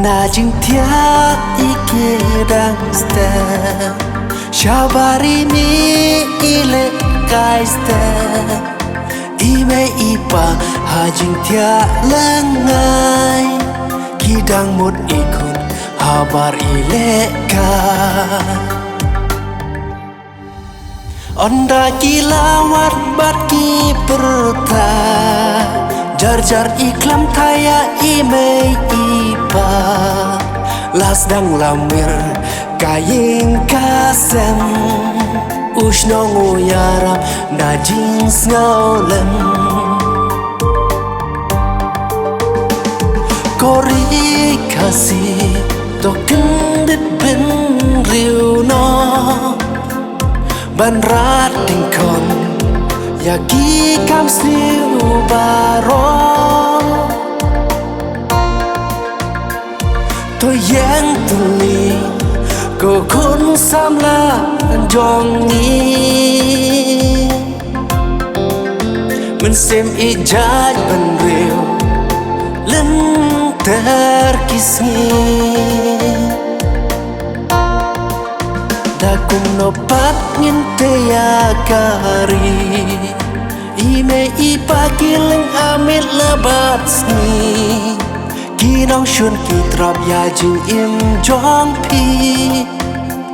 Na jintia ikidang sta Shabari mi ile kaista Ime ipa hajintia lengai Kidang mut ikun habar ile ka Onda kilawat bat ki perta Jar-jar iklam thaya ime ipa Las dang lamir kaying kasem Ushno nguyara na jeans ngaulen Kori kasih token dit ben riu no Ban rat tingkon Yaki kam sliu baro To yang tuli Ko kun samla jong ni Men sem ijaj ban riu Len terkisni Dakum nopat nginte ya kari Ime ipa kileng amit lebat sni Kinong shun kitrap ya jing im jong pi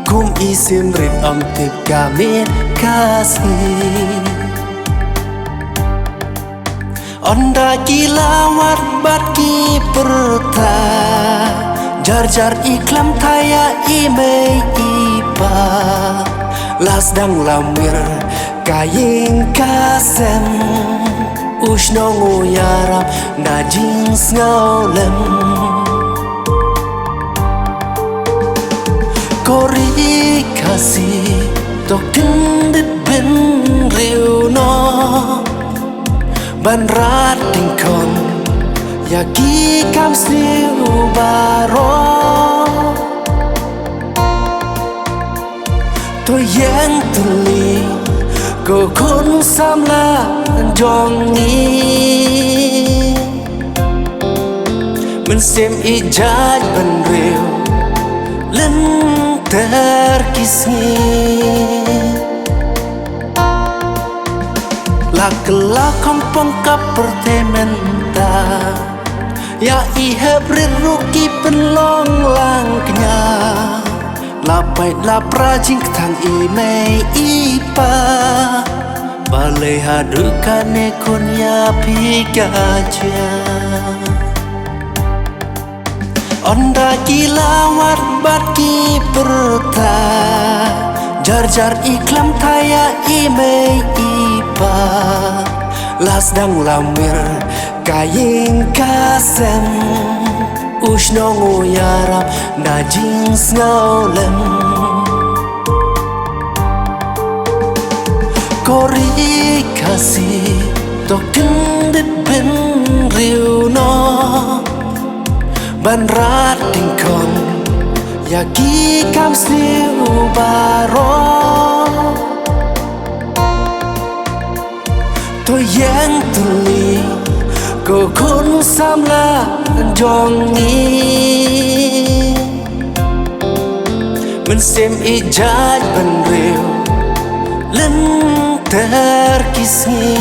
Kum isim rit am tip gamit kasih Onda kilawat bat ki perta Jar-jar iklam thaya ime ipa Las dang lamir kaying kasem Ushno nguyara na jeans ngaulen Kori kasih token dit ben riu no Ban rat tingkon Yaki kam sliu baro To yang tuli Ko kun samla jong ni Men sem ijaj ban riu Len terkisni Lakela kompong kapertementa Ya ihebrit ruki penlong langknya Lapai lapra jing tang ime ipa Balai hadukane kunya pigaja Onda kilawat bat ki perta Jar-jar iklam thaya ime ipa Las dang lamir kaying kasem Ushno nguyara na jeans ngaulen Kori kasih token dit ben riu no Ban rat tingkon Yaki kam sliu baro To yang tuli Ko kun samla jong ni Men sem ijaj ban riu Len terkisni